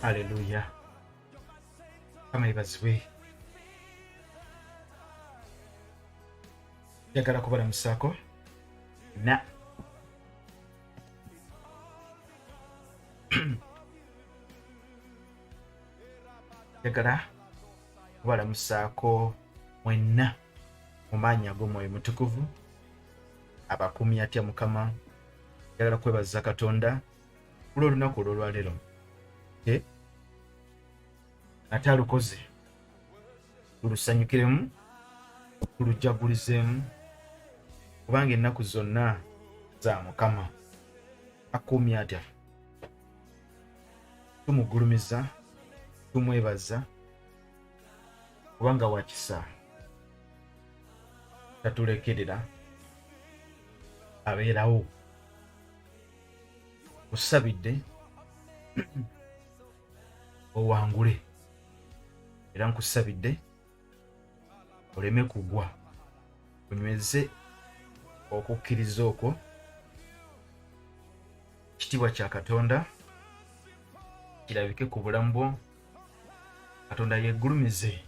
Hallelujah. Kama ibazwe. Njagala kubalamusako na njagala kubalamusako mwenna mu maanyi ag'Omwoyo Mutukuvu abakuumi atya Mukama. Njagala kwebaza Katonda olw'olunaku olw'olwaleero ate alukoze tulusanyukiremu tulujagulizeemu kubanga ennaku zonna za Mukama. Akuumi atya tumugulumiza tumwebaza kubanga wakisa tatulekerera abeerawo. Kusabidde owangule era nkusabidde oleme kugwa onyweze okukkiriza okwo. Ekitiibwa kya Katonda kirabike ku bulamu bwo. Katonda yeggulumize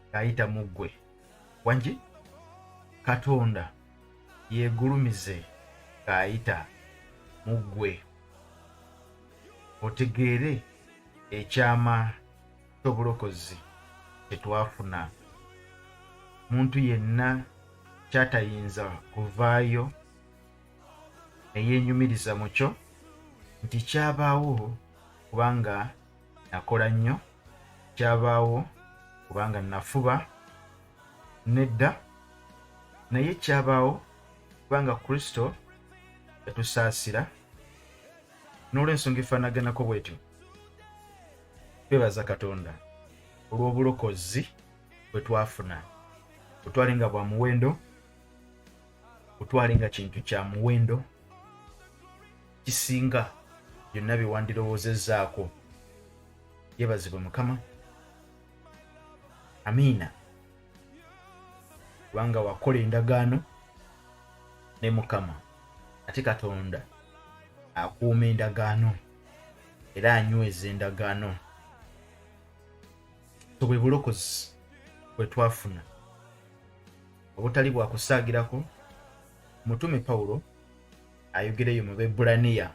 ng'ayita mu ggwe. Wangi Katonda yeggulumize ng'ayita mu ggwe. Otegeere ekyama ky'obulokozi kyetwafuna. Muntu yenna kyatayinza kuvaayo eyeenyumiriza mu kyo nti kyabaawo kubanga nakola nnyo, kyabaawo kubanga nafuba, nedda, naye kyabaawo kubanga Kristo yatusaasira. N'olw'ensonga efaanaganako bwetyo twebaza Katonda olw'obulokozi bwe twafuna. Butwale nga bwa muwendo, butwale nga kintu kya muwendo kisinga byonna bye wandirowoozezzaako. Yeebazibwe Mukama. Amiina. Kubanga wakola endagaano ne Mukama, ate Katonda akuuma endagaano era anyweza endagaano. Bwe bulokozi bwe twafuna obutali bwa kusaagirako, mutume Pawulo ayogereyo mu Bebulaniya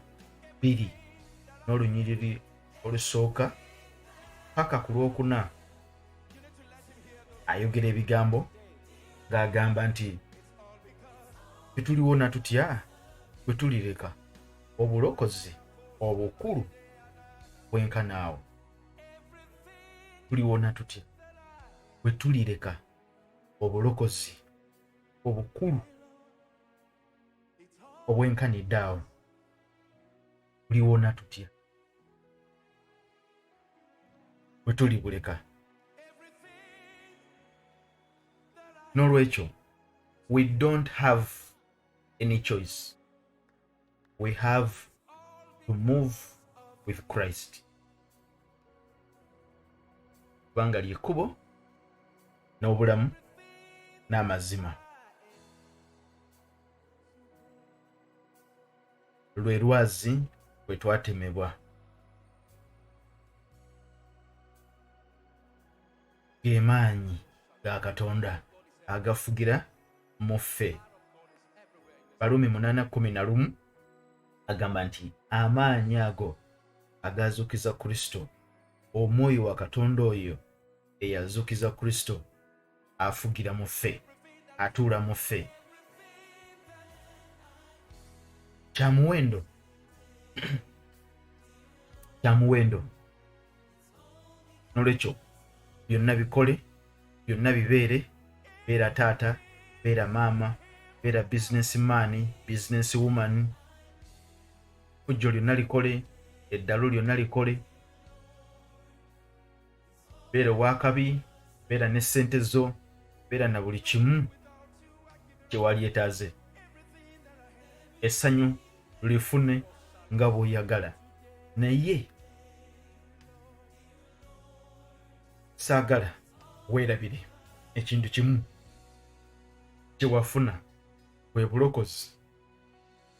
2 n'olunyiriri olusooka paka ku lwokuna. Ayogera ebigambo ng'agamba nti tetuliwona tutya bwe tulireka obulokozi obukulu bwenkanaawo. Tuliwona tutya bwe tulireka obulokozi obukulu obwenkanidde awo. Tuliwona tutya bwe tulibuleka. N'olwekyo we don't have any choice. We have to move with Christ. Kubanga ly'ekkubo n'obulamu n'amazima. Lwe lwazi bwe twatemebwa. Ge maanyi ga Katonda agafugira mu ffe. Barumi 8:11 agamba nti amaanyi ago agazuukiza Kristo, omwoyo wa Katonda oyo eyazuukiza Kristo afugira mu ffe, atuula mu ffe. Kyamuwendo kyamuwendo. N'olwekyo byonna bikole, byonna bibeere. Beera taata, beera maama, beera businessman, business woman. Fujjo lyonna likole, eddalu lyonna likole. Beera wakabi, beera ne ssente zo, beera na buli kimu kye walyetaaze. Essanyu lifune nga bw'oyagala. Naye saagala weerabire ekintu kimu kye wafuna bwe bulokozi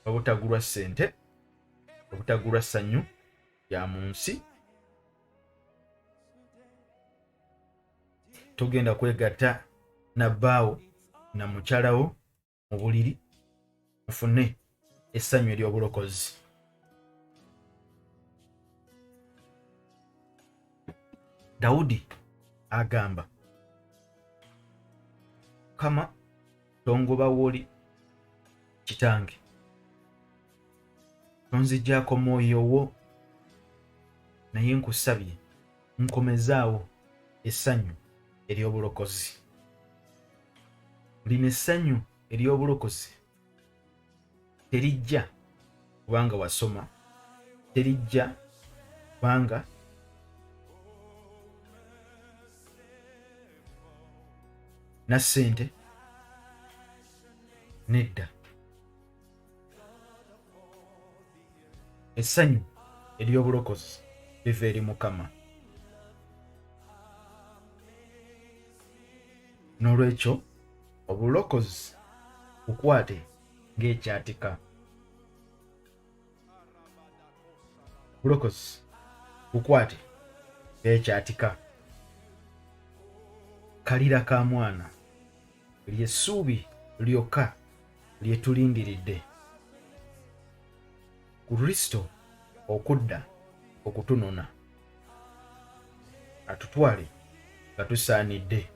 obutagulwa ssente, obutagulwa ssanyu lya mu nsi. Togenda kwegatta na bbaawo na mukyalawo mu buliri mufune essanyu ery'obulokozi. Dawudi agamba, Mukama tongoba w'oli kitange, tonzigyako mwoyo wo, naye nkusabye nkomezaawo essanyu ery'obulokozi. Lino essanyu ery'obulokozi terijja kubanga wasoma, terijja kubanga na ssente. Nedda. Essanyu ery'obulokozi liva eri Mukama. N'olwekyo obulokozi bukwate ng'ekyatika. Obulokozi bukwate ng'ekyatika. Kalira ka mwana ly'essuubi lyokka lye tulindiridde. Kristo okudda okutunona atutwale nga tusaanidde.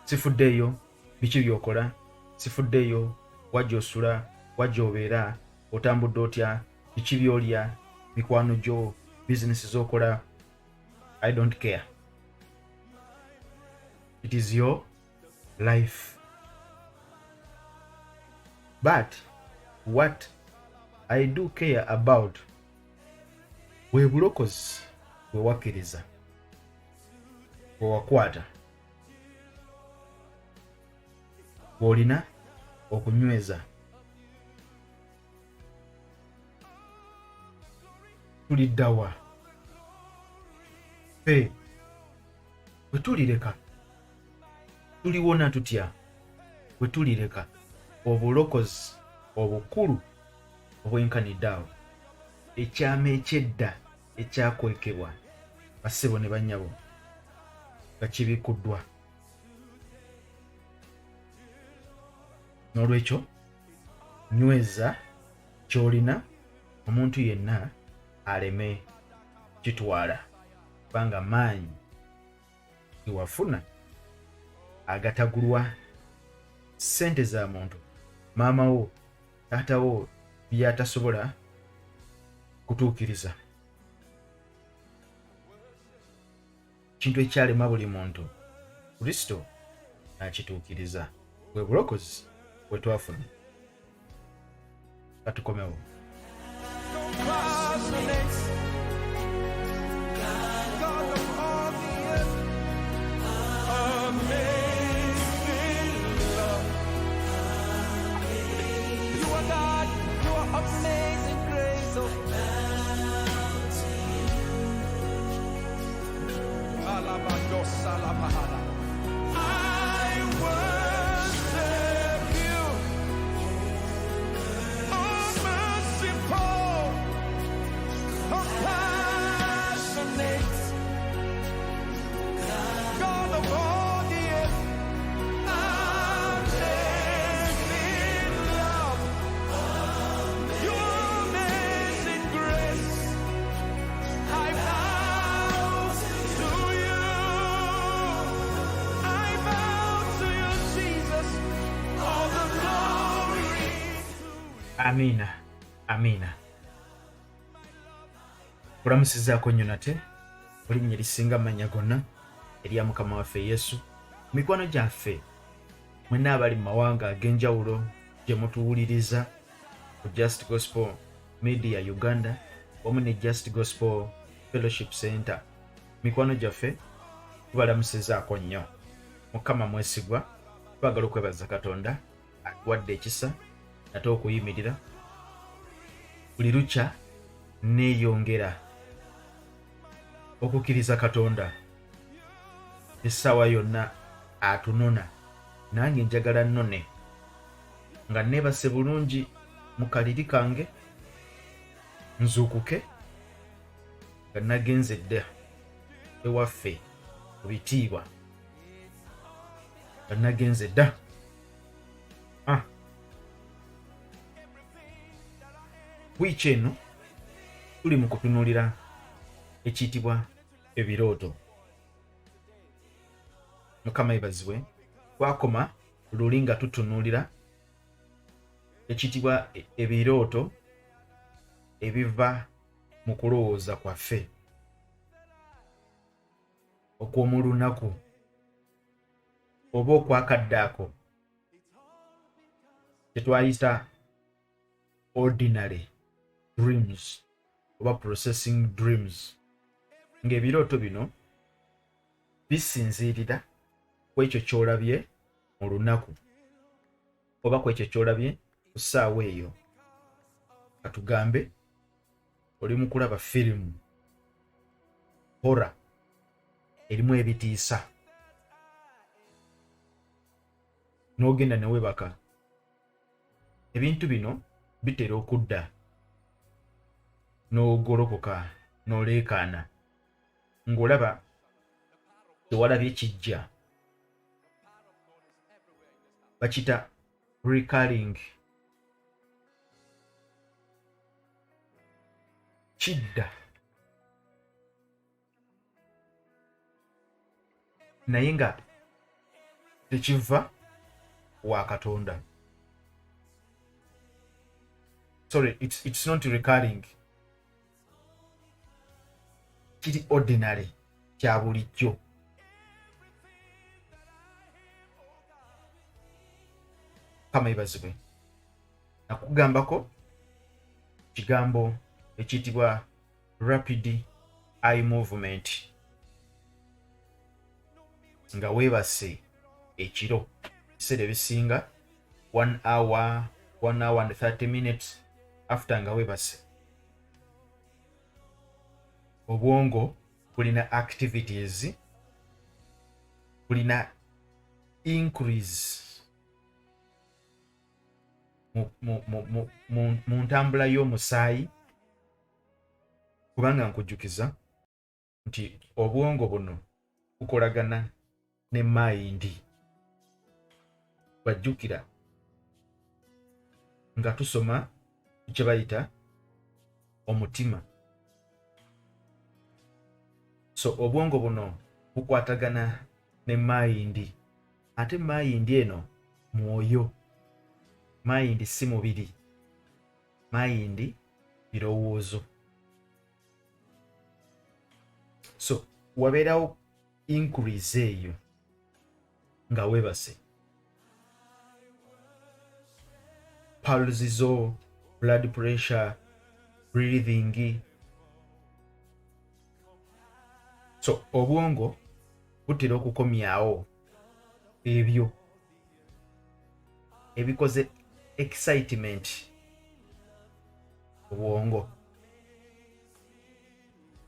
Sifuddeeyo biki by'okola, sifuddeeyo wajja osula, wajja obeera, otambudde otya, biki by'olya, mikwano gyo, bizinesi z'okola. I don't care. It is your life. But what I do care about bwe bulokozi bwe wakkiriza, bwe wakwata, bw'olina okunyweza. Tuliddawa ffe bwe tulireka, tuliwona tutya bwe tulireka obulokozi obukulu obwenkanidde awo, ekyama eky'edda ekyakwekebwa bassebo ne bannyabo nga kibikuddwa. N'olwekyo nyweza ky'olina omuntu yenna aleme kitwala, kubanga maanyi gewafuna agatagulwa. Ssente za muntu, maama wo, taata wo byatasobola kutuukiriza. Kintu ekyalema buli muntu, Kristo n'akituukiriza. Bwe bulokozi bwe twafuna. Katukomewo. Amiina, amiina. Kulamusizaako nnyo nate olinnya erisinga amanya gonna erya Mukama waffe Yesu. Mikwano gyaffe mwenna abali mu mawanga ag'enjawulo gye mutuwuliriza ku Just Gospel Media Uganda wamu ne Just Gospel Fellowship Center, mikwano gyaffe tubalamusizaako nnyo. Mukama mwesigwa, twagala okwebaza Katonda atuwadde ekisa ate okuyimirira buli lukya neeyongera okukkiriza Katonda essaawa yonna atunona, nange njagala nnone nga neebase bulungi mu kaliri kange, nzuukuke nga nagenze dda ewaffe mu bitiibwa, nga nagenze dda wiiki eno tuli mu kutunuulira ekiyitibwa ebirooto. Mukama yebazibwe, twakoma luli nga tutunuulira ekiyitibwa ebirooto ebiva mu kulowooza kwaffe okw'omu lunaku oba okwakaddaako kyetwayita ordinary dreams oba processing dreams, ng'ebirooto bino bisinziirira ku ekyo ky'olabye mu lunaku oba ku ekyo ky'olabye ku ssaawa eyo. Katugambe oli mu kulaba firimu horror erimu ebitiisa, n'ogenda ne weebaka. Ebintu bino bitera okudda n'ogolokoka n'oleekaana ng'olaba tewalabye kijja. Bakita recurring. Kidda naye nga tekiva wa Katonda. Sorry, it's not recurring. Kiri ordinary, kya bulijjo. Kama yebazibwe, nakugambako kigambo ekiyitibwa rapid eye movement, nga weebase ekiro ebiseera ebisinga 1 hour and 30 minutes after nga weebase, obwongo bulina activities, bulina increase mu ntambula y'omusaayi, kubanga nkujjukiza nti obwongo buno bukolagana ne mayindi. Bajjukira nga tusoma kye bayita omutima. So obwongo buno bukwatagana ne mayindi, ate mayindi eno mwoyo. Mayindi si mubiri, mayindi birowoozo. So wabeerawo increase eyo nga weebase, pulse zo, blood pressure, breathing. So obwongo butera okukomyawo ebyo ebikoze excitement obwongo.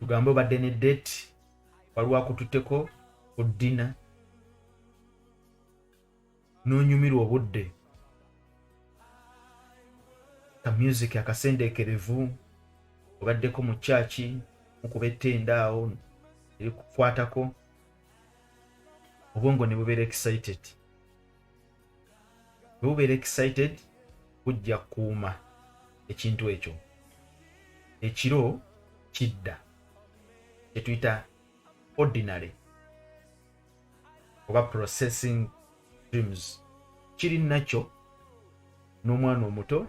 Tugambe obadde ne date, waliwo akututteko ku ddina n'onyumirwa obudde, ka music akasendeekerevu, obaddeko mu kyaki mukuba ettenda awo erikukwatako, obwongo ne bubeera excited. Bwe bubeera excited bujja kukuuma ekintu ekyo. Ekiro kidda, kyetuyita ordinary oba processing dreams. Kiri nakyo n'omwana omuto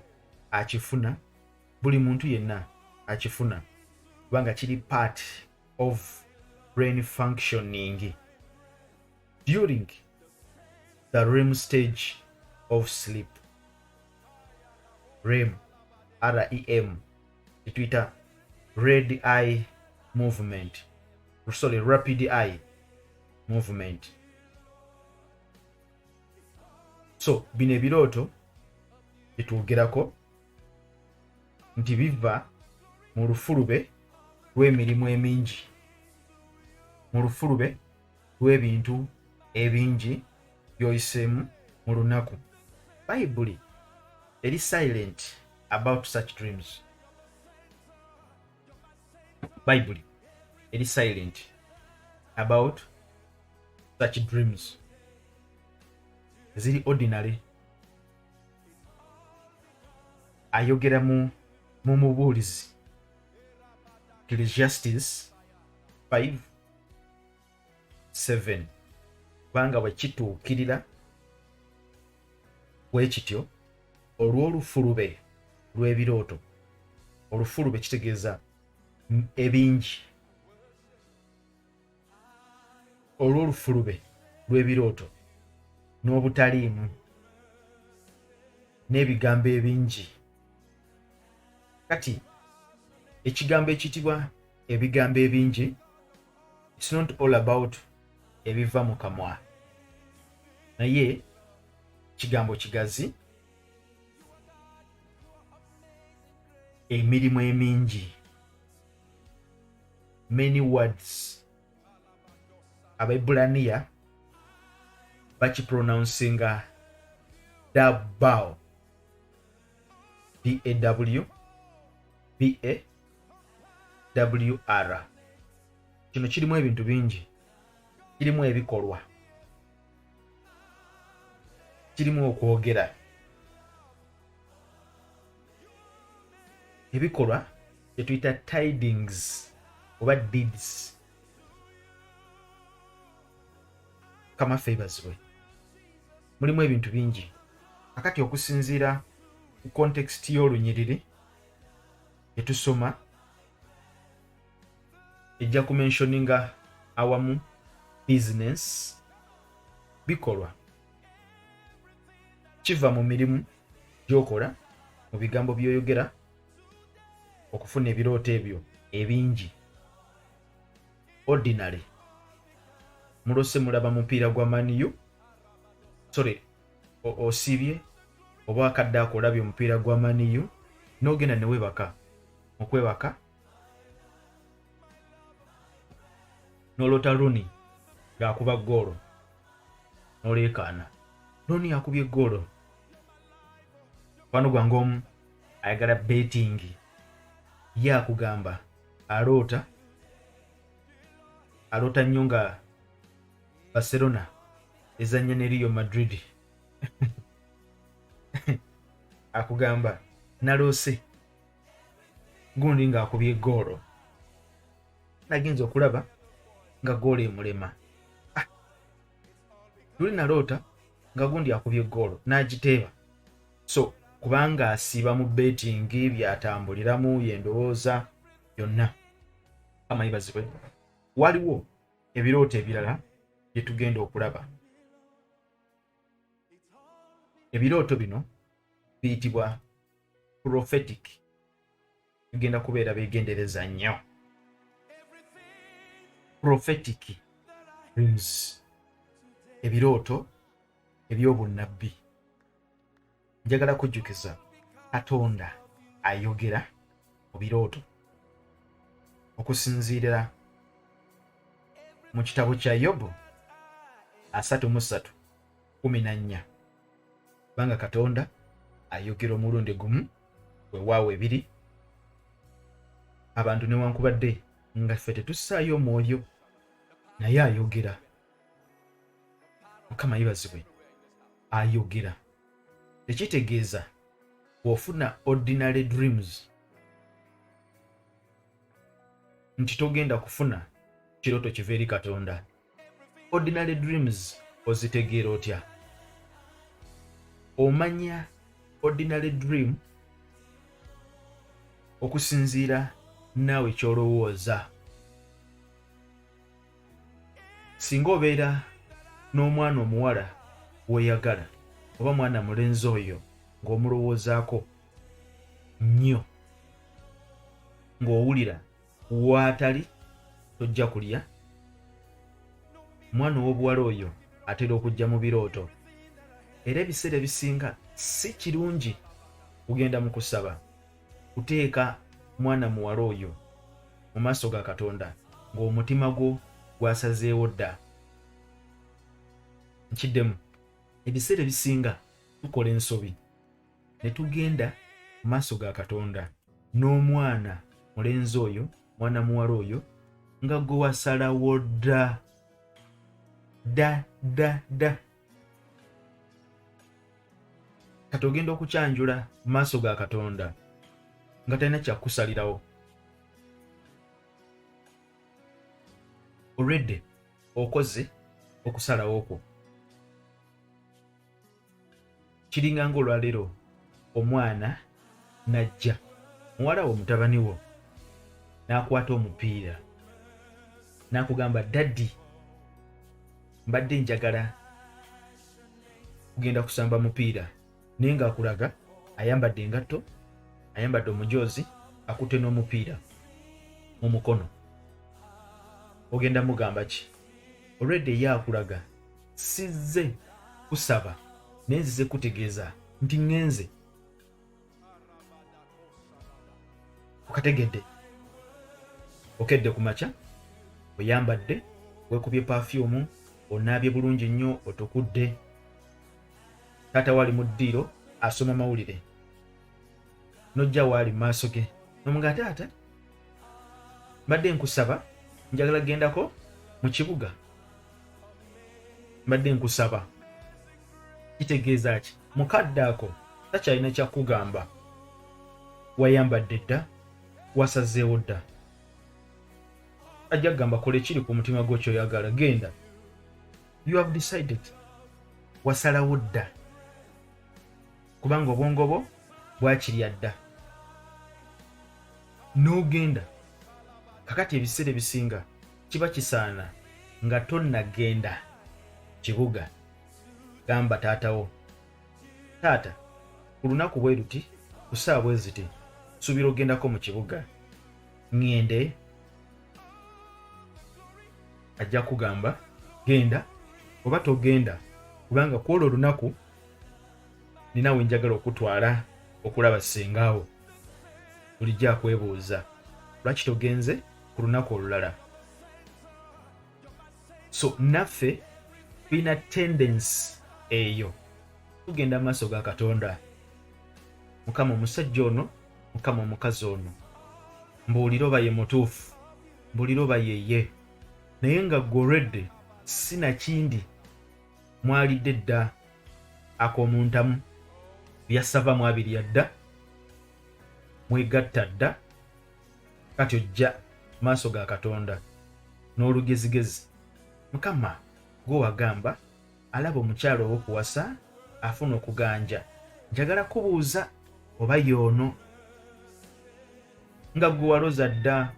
akifuna, buli muntu yenna akifuna, kubanga kiri part of brain functioning during the REM stage of sleep. REM, REM, kituyita red eye movement, sorry, rapid eye movement. So bino ebirooto byetwogerako nti biva mu lufulube lw'emirimu emingi, mu lufulube lw'ebintu ebingi by'oyiseemu mu lunaku. Bayibuli eri silent about such dreams. Bayibuli eri silent about such dreams. Ziri ordinary. Ayogera mu mubuulizi Ecclesiastes 5:7, kubanga bwe kituukirira bwe kityo olw'olufulube lw'ebirooto. Olufulube kitegeeza ebingi. Olw'olufulube lw'ebirooto n'obutaliimu n'ebigambo ebingi. Kati ekigambo ekitibwa ebigambo ebingi, it's not all about ebiva mu kamwa, naye kigambo kigazi, emirimu emingi, many words. Abaibulaniya bakipronouncinga dabbao, BAWR. Kino kirimu ebintu bingi, kirimu ebikolwa, kirimu okwogera. Ebikolwa byetuyita tidings oba deeds. Kama favors we mulimu ebintu bingi. Akati okusinziira ku context y'olunyiriri etusoma ejja kumentioninga awamu business, bikolwa, kiva mu mirimu gy'okola, mu bigambo by'oyogera okufuna ebirooto ebyo ebingi. Ordinary, mulose mulaba mupiira gwa maniyu, sorry, osibye oba akadde akolabye omupiira gwa maniyu n'ogenda ne weebaka. Okwebaka n'olota Rooney ng'akuba ggoolo n'oleekaana, Rooney akubye ggoolo. Wano gwange omu ayagala betting, ye akugamba aloota alota nnyo nga Barcelona ezannya ne Real Madrid akugamba naloose gundi ng'akubye goolo, nagenza okulaba nga goolo emulema. Luli naloota nga gundi akubye goolo n'agiteeba. So kubanga asiiba mu betingi byatambuliramu yendowooza byonna amayibazibwe, waliwo ebirooto ebirala bye tugenda okulaba. Ebirooto bino biyitibwa prophetic, bigenda kubeera beegendereza nnyo. Prophetic dreams, ebirooto eby'obunnabbi. Njagala kujjukiza Katonda ayogera mu birooto okusinziira mu kitabo kya Yobu 33:14. Banga Katonda ayogera omulundi gumu weewaawo ebiri, abantu newankubadde nga ffe tetussaayo omwoyo, naye ayogera. Mukama yebazibwe, ayogera. Tekitegeeza bw'ofuna ordinary dreams nti togenda kufuna kirooto kiva eri Katonda. Ordinary dreams ozitegeera otya? Omanya ordinary dream okusinziira naawe ky'olowooza. Singa obeera n'omwana omuwala weeyagala oba mwana mulenzi oyo ng'omulowoozaako nnyo, ng'owulira waatali tojja kulya, mwana ow'obuwala oyo atera okujja mu birooto. Era ebiseera ebisinga si kirungi kugenda mu kusaba kuteeka mwana muwala oyo mu maaso ga Katonda ng'omutima gwo gwasazeewo dda. Nkiddemu, ebiseera ebisinga tukola ensobi ne tugenda mu maaso ga Katonda n'omwana mulenzi oyo, mwana muwala oyo nga gwe wasalawo dda. Kati ogenda okukyanjula mu maaso ga Katonda nga talina kyakusalirawo. Already okoze okusalawo okwo. Kiringa ng'olwaleero omwana najja, muwala wo mutabani wo n'akwata omupiira n'akugamba, daddi, mbadde njagala kugenda kusamba mupiira, naye ng'akulaga ayambadde engatto, ayambadde omujoozi, akutte n'omupiira mu mukono. Ogenda mugamba ki? Already ye akulaga, sizze kusaba naye nzize kutegeeza nti ngenze. Okategedde, okedde ku makya, oyambadde, weekubye perfume, onaabye bulungi nnyo, otukudde. Taata wali mu ddiiro asoma mawulire, nojja waali mu maaso ge nomuga, taata, mbadde nkusaba, njagala gendako mu kibuga, mbadde nkusaba. Kitegeeza ki? Mukadde ako takyalina kyakugamba, wayambadde dda, wasazeewo dda. Ajja kugamba kola ekiri ku mutima gwo ky'oyagala, genda. You have decided, wasalawo dda, kubanga obwongo bwo bwakirya dda. N'ogenda. Kakati ebiseera ebisinga kiba kisaana nga tonnagenda kibuga, gamba taatawo, taata, ku lunaku bwe luti, ku ssaawa bwe ziti, nsuubira ogendako mu kibuga, ŋŋende. Ajja kugamba genda oba togenda, kubanga ku olwo olunaku ninaawe njagala okutwala okulaba ssengaawo. Bulijjo akwebuuza, lwaki togenze ku lunaku olulala? So naffe tulina tendensi eyo, tugenda mu maaso ga Katonda. Mukama omusajja ono, Mukama omukazi ono, mbuulira oba ye mutuufu, mbuulira oba yeye, naye nga already sinakindi mwalidde dda ak'omuntamu byassava mwabirya dda mwegatta dda kati ojja maaso ga Katonda n'olugezigezi. Mukama gwe wagamba alaba omukyalo ow'okuwasa afuna okuganja. Njagala kubuuza oba y'ono nga gwe waloza dda.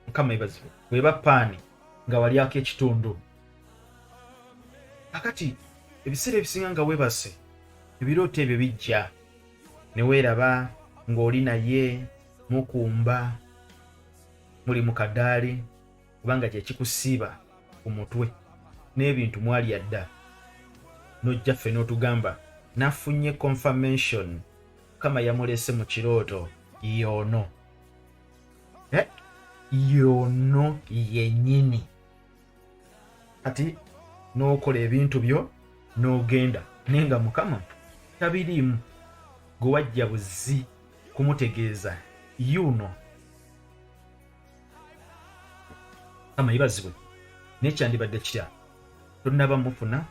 Mukama ebazibwe bweba paani nga walyako ekitundu. Kakati ebiseera ebisinga nga webase ebirooto ebyo bijja ne weeraba ng'oli naye mukumba muli mu kadaali kubanga kye kikusiiba ku mutwe n'ebintu mwalya dda, n'ojja ffe n'otugamba nafunye confirmation Mukama yamulese mu kirooto y'ono. Y'ono yennyini. Kati n'okola ebintu byo n'ogenda naye nga Mukama tabiriimu. Gwe wajja buzzi kumutegeeza yuno. Mukama yebazibwe n'ekyandibadde kitya tonnaba mufuna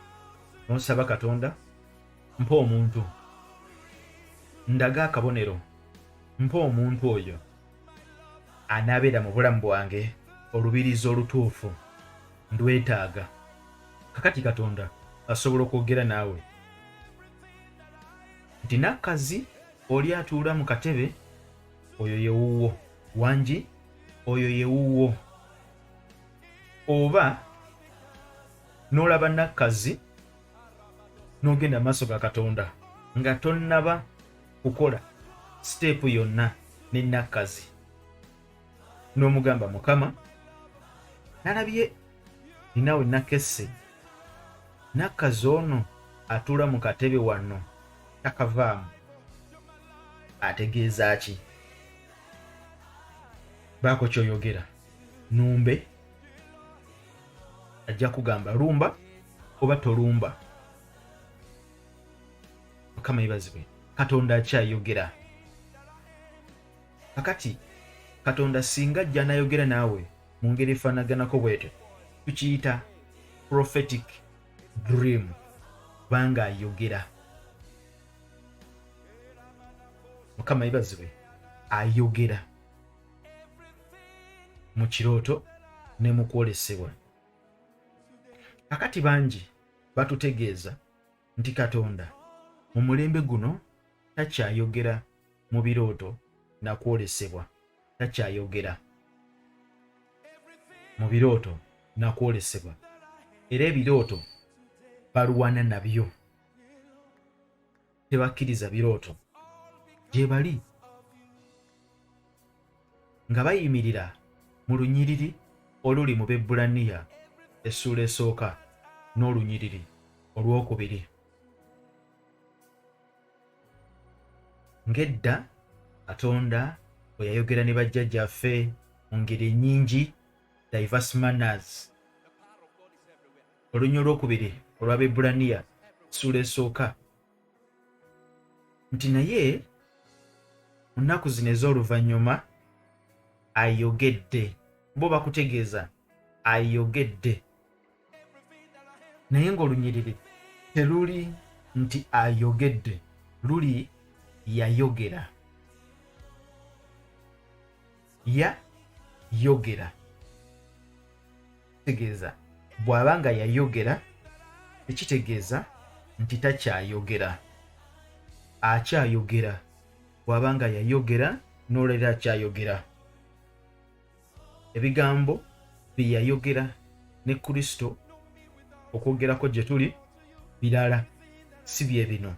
n'osaba Katonda mpa omuntu, ndaga akabonero, mpa omuntu oyo anaabeera mu bulamu bwange olubirizi olutuufu ndwetaaga. Kakati Katonda asobola okwogera naawe nti nakkazi oli atuula mu katebe oyo ye wuwo, wangi oyo ye wuwo. Oba n'olaba nakkazi n'ogenda maaso ga Katonda nga tonnaba kukola siteepu yonna ne nakkazi, n'omugamba Mukama nalabye ninaawe nakesse nakkazi ono atuula mu katebe wano takavaamu, ategeeza ki? Baako ky'oyogera numbe, ajja kugamba lumba oba tolumba. Mukama yebazibwe. Katonda akyayogera. Kakati Katonda singa ajja n'ayogera naawe mu ngeri efaanaganako bw'etyo tukiyita prophetic dream, kubanga ayogera. Mukama yebazibwe ayogera mu kirooto ne mu kwolesebwa. Kakati bangi batutegeeza nti Katonda mu mulembe guno takyayogera mu birooto na kwolesebwa. Takyayogera mu birooto na kwolesebwa. Era ebirooto balwana nabyo, tebakkiriza birooto gye bali nga bayimirira mu lunyiriri oluli mu Byebbulaniya essuula esooka n'olunyiriri olwokubiri. Ng'edda Katonda bwe yayogera ne bajjajjaffe mu ngeri nnyingi, diverse manners. Olunyiriri olwokubiri olwa Byebbulaniya essuula esooka nti naye mu nnaku zino ez'oluvannyuma ayogedde. Bo bakutegeeza ayogedde, naye ng'olunyiriri teruli nti ayogedde, luli yayogera. Yayogera tegeeza bw'aba nga yayogera tekitegeeza nti takyayogera. Akyayogera. Bw'aba nga yayogera n'olera akyayogera. Ebigambo bye yayogera ne Kristo okwogerako gye tuli birala, si bye bino.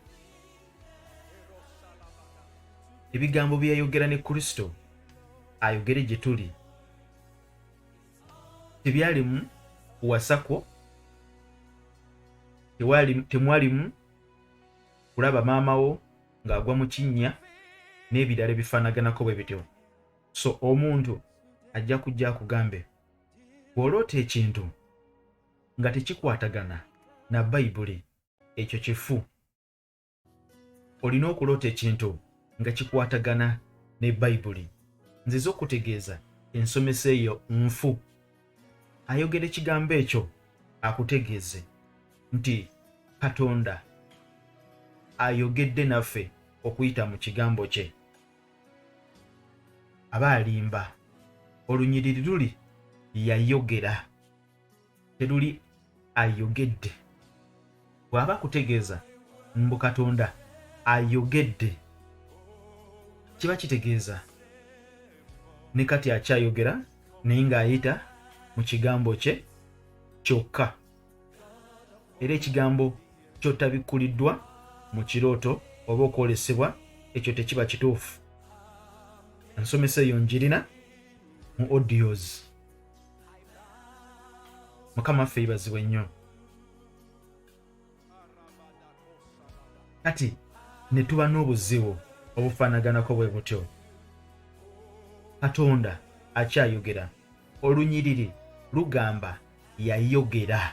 Ebigambo bye yayogera ne Kristo ayogere gye tuli tebyalimu kuwasako, temwalimu kulaba maama wo ng'agwa mu kinnya n'ebirala ebifaanaganako bwe bityo. So omuntu ajja kujja akugambe bw'oloota ekintu nga tekikwatagana na Bayibuli, ekyo kifu. Olina okuloota ekintu nga kikwatagana ne Bayibuli. nziza okutegeeza ensomesa eyo nfu. Ayogera ekigambo ekyo akutegeeze nti Katonda ayogedde naffe okuyita mu kigambo kye. Aba alimba. Olunyiriri luli yayogera, teruli ayogedde. Bw'aba kutegeeza mbu Katonda ayogedde, kiba kitegeeza ne kati akyayogera naye ng'ayita mu kigambo kye kyokka. Era ekigambo ky'otabikkuliddwa mu kirooto oba okwolesebwa, ekyo tekiba kituufu. Ensomesa eyo njirina mu audios. Mukama ffe ibazibwe nnyo. Kati ne tuba n'obuzibu obufaanaganako bwe butyo. Katonda akyayogera. Olunyiriri lugamba yayogera.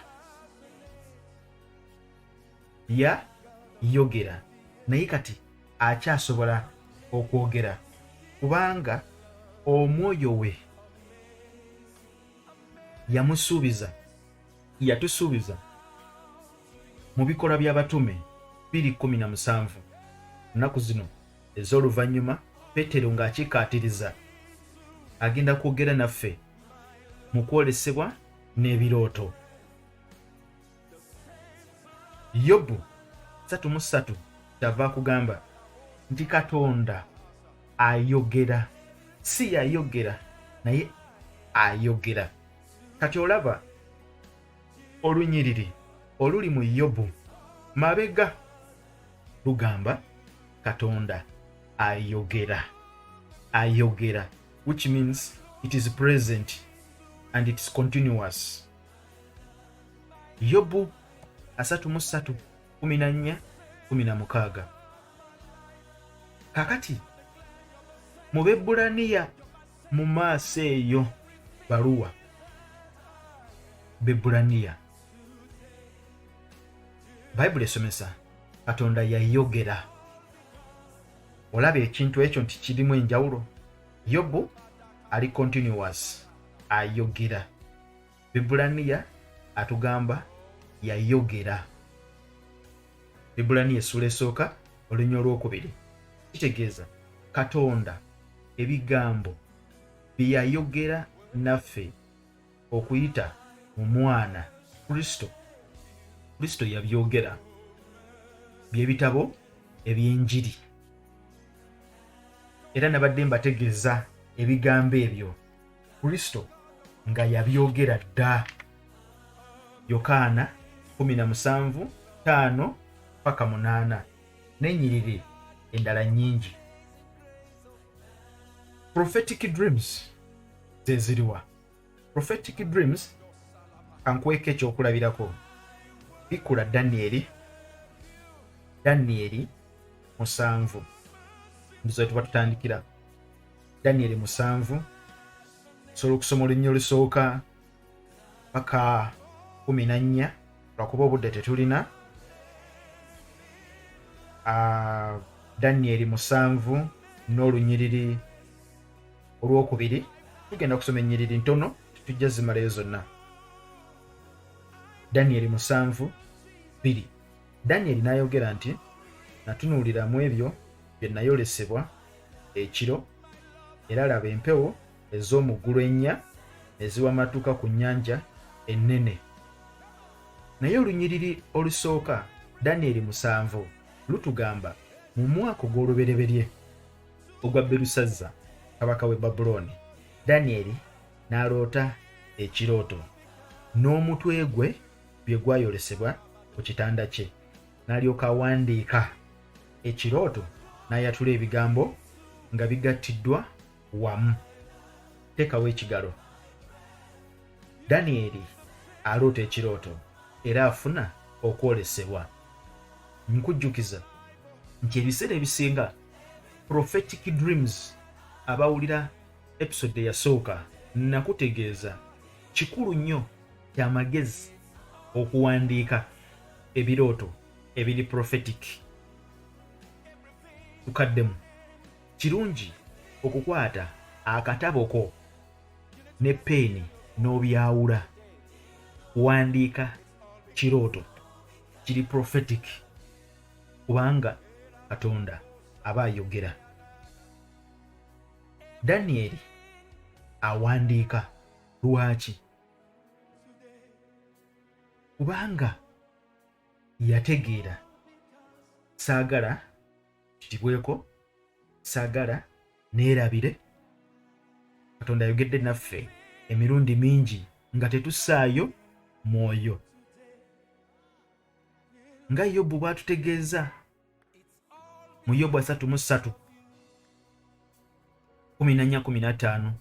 Yayogera. Naye kati akyasobola okwogera kubanga omwoyo we yatusuubiza mu bikolwa by'abatume 2:17. Nnaku zino ez'oluvannyuma Peetero ng'akikaatiriza agenda kwogera naffe mu kwolesebwa n'ebirooto. Yobu 3:3 kyava kugamba nti Katonda ayogera, si yayogera naye ayogera. Kati olaba olunyiriri oluli mu Yobu mabega lugamba Katonda ayogera. Ayogera, which means it is present and it is continuous. Yobu 3:14-16. Kakati mu Byebbulaniya mu maaso eyo baluwa Byebbulaniya, Bayibuli esomesa Katonda yayogera. Olaba ekintu ekyo nti kirimu enjawulo. Yobu ali continuous, ayogera. Byebbulaniya atugamba yayogera. Byebbulaniya essula esooka olunya olwokubiri kitegeeza Katonda ebigambo bye yayogera naffe okuyita mu mwana Kristo yabyogera. By'ebitabo eby'enjiri. Era nabadde mbategeeza ebigambo ebyo Kristo nga yabyogera dda. Yokaana 17:5-8 n'ennyiriri endala nnyingi. Prophetic dreams zeziriwa. Prophetic dreams kankweka ekyokulabirako. Bikula Danieri 7. Ndizo tuba tutandikira. Danieri 7. Sobola okusoma olunya olusooka paka 14 lwakuba obudde tetulina. Danieri 7 n'olunyiriri olwokubiri. Tugenda kusoma ennyiriri ntono tujja zimalayo zonna. Danieri 7:2. Danieri n'ayogera nti natunuuliramu ebyo bye nayolesebwa ekiro, era laba empewo ez'omu ggulu ennya eziwamatuka ku nnyanja ennene. Naye olunyiriri olusooka Danieri 7 lutugamba mu mwaka ogw'olubereberye ogwa Berusazza kabaka w'e Babulooni, Danieri n'aloota ekirooto n'omutwe gwe bye gwayolesebwa ku kitanda kye. N'alyoka awandiika ekirooto n'ayatula ebigambo nga bigattiddwa wamu. Teekawo ekigalo. Danieri aloota ekirooto era afuna okwolesebwa. Nkujjukiza nti ebiseera ebisinga prophetic dreams, abawulira episode eyasooka nakutegeeza kikulu nnyo kya magezi okuwandiika ebirooto ebiri prophetic. Tukaddemu kirungi okukwata akatabo ko ne peeni n'obyawula kuwandiika kirooto kiri prophetic kubanga Katonda aba ayogera. Danyeri awandiika lwaki? Kubanga yategeera saagala kitibweko, saagala neerabire. Katonda ayogedde naffe emirundi mingi nga tetussaayo mwoyo. Nga Yobu bw'atutegeeza mu Yobu 3:14-15,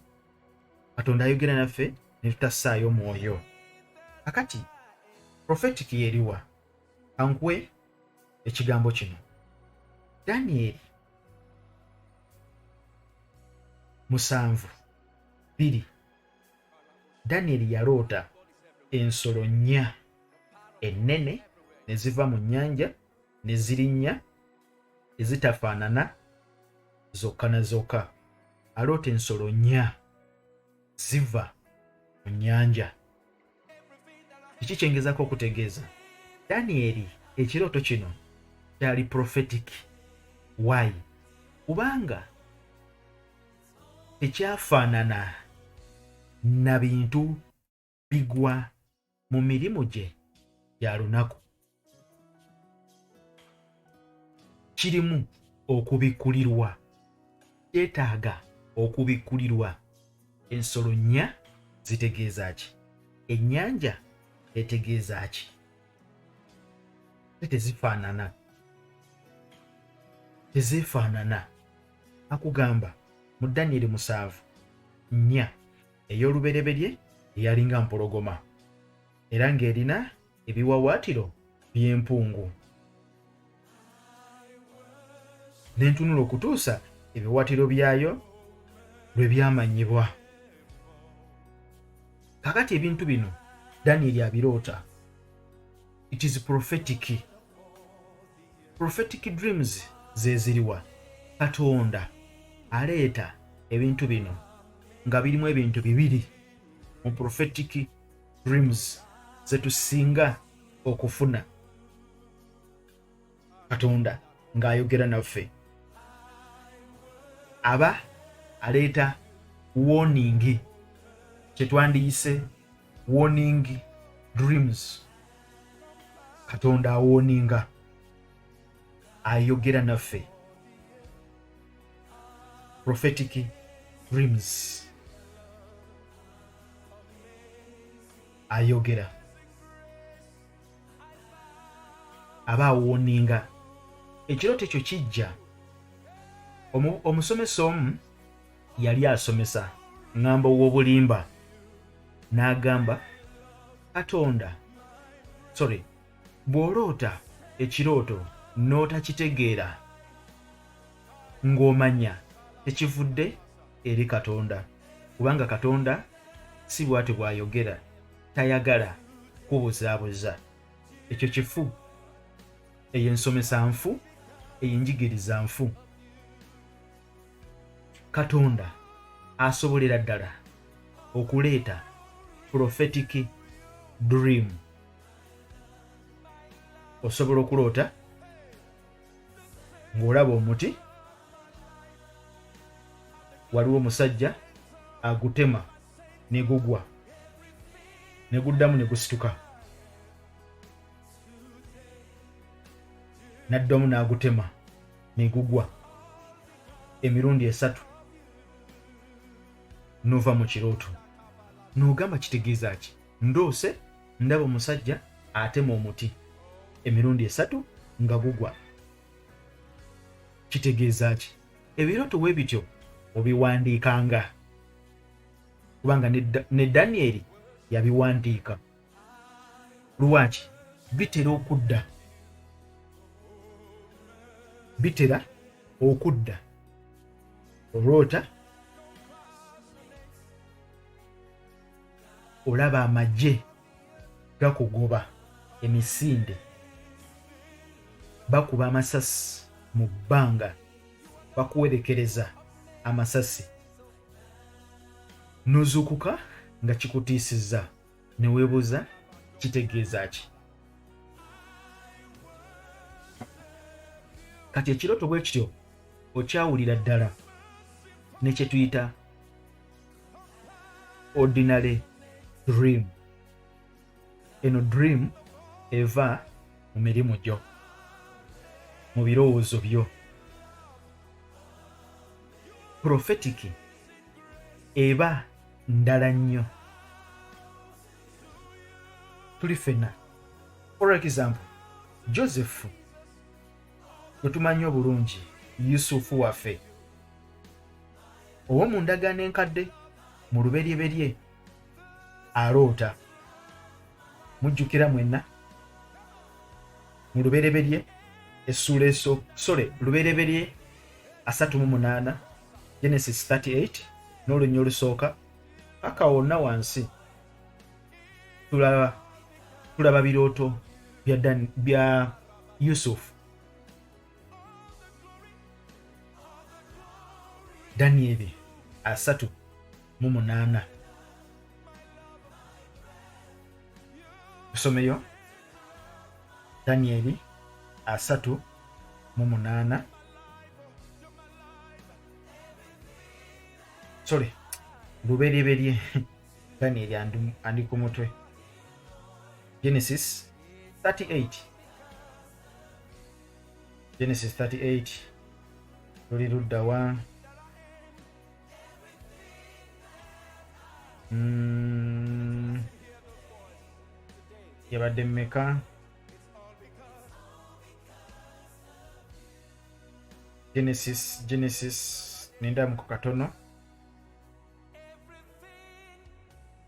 Katonda ayogera naffe ne tutassaayo mwoyo. Kakati prophetic yeriwa? Kankuwe ekigambo kino. Danyeri 7:2, Danyeri yaloota ensolo 4 ennene ne ziva mu nnyanja ne zirinnya ezitafaanana zokka na zokka. Aloota ensolo 4 ziva mu nnyanja. Kiki kyengezaako okutegeeza? Danyeri ekirooto kino kyali prophetic. Why? Kubanga tekyafaanana na bintu bigwa mu mirimu gye gya lunaku. Kirimu okubikkulirwa, kyetaaga okubikkulirwa. Ensolo 4 zitegeeza ki? Ennyanja etegeeza ki? Tezifaanana, tezeefaanana. Akugamba mu Danyeri 7:4 ey'olubereberye eyalinga mpologoma era ng'erina ebiwawaatiro by'empungu. N'entunula okutuusa ebiwawaatiro byayo lwe byamanyibwa. Kakati ebintu bino Danyeri abiroota. It is prophetic. Prophetic dreams ze ziriwa? Katonda aleeta ebintu bino nga birimu ebintu bibiri mu prophetic dreams ze tusinga okufuna. Katonda ng'ayogera naffe aba aleeta warning, kye twandiyise warning dreams. Katonda awoninga, ayogera naffe. Prophetic dreams, ayogera, aba awoninga. Ekirooto ekyo kijja. Omusomesa omu yali asomesa ng'ambo w'obulimba n'agamba Katonda, bw'oloota ekirooto n'otakitegeera ng'omanya tekivudde eri Katonda, kubanga Katonda si bw'ati bw'ayogera, tayagala kubuzaabuza. Ekyo kifu, eyo ensomesa nfu, eyo enjigiriza nfu. Katonda asobolera ddala okuleeta prophetic dream. Osobola okuloota ng'olaba omuti, waliwo omusajja agutema ne gugwa, ne guddamu ne gusituka, n'addamu n'agutema ne gugwa emirundi 3. N'ova mu kirooto n'ogamba kitegeeza ki? Ndoose ndaba omusajja atema omuti emirundi 3 nga gugwa. Kitegeeza ki? Ebirooto bwe bityo obiwandiikanga, kubanga ne Danyeri yabiwandiika. Lwaki? Bitera okudda, bitera okudda. Oloota olaba amagye gakugoba emisinde, bakuba amasasi mu bbanga, bakuwerekereza amasasi n'ozuukuka nga kikutiisizza ne weebuuza kitegeeza ki. Kati ekirooto bwe kityo okyawulira ddala ne kye tuyita ordinary dream. Eno dream eva mu mirimu gyo, mu birowoozo byo. Prophetic eba ndala nnyo. Tuli ffenna, for example, Joseph gwe tumanyi obulungi, Yusufu waffe, ow'omu ndagaano enkadde, mu lubereberye aloota. Mujjukira mwenna mu lubereberye essuula lubereberye 38 Genesis 38 n'olunya olusooka paka wonna wansi tulaba birooto bya Yusufu. Danieli 38. Tusomeyo Danieli 38. Lubereberye Danieli andi ku mutwe. Genesis 38. Genesis 38 luli ludda wa yabadde mmeka? Genesis nendamuko katono,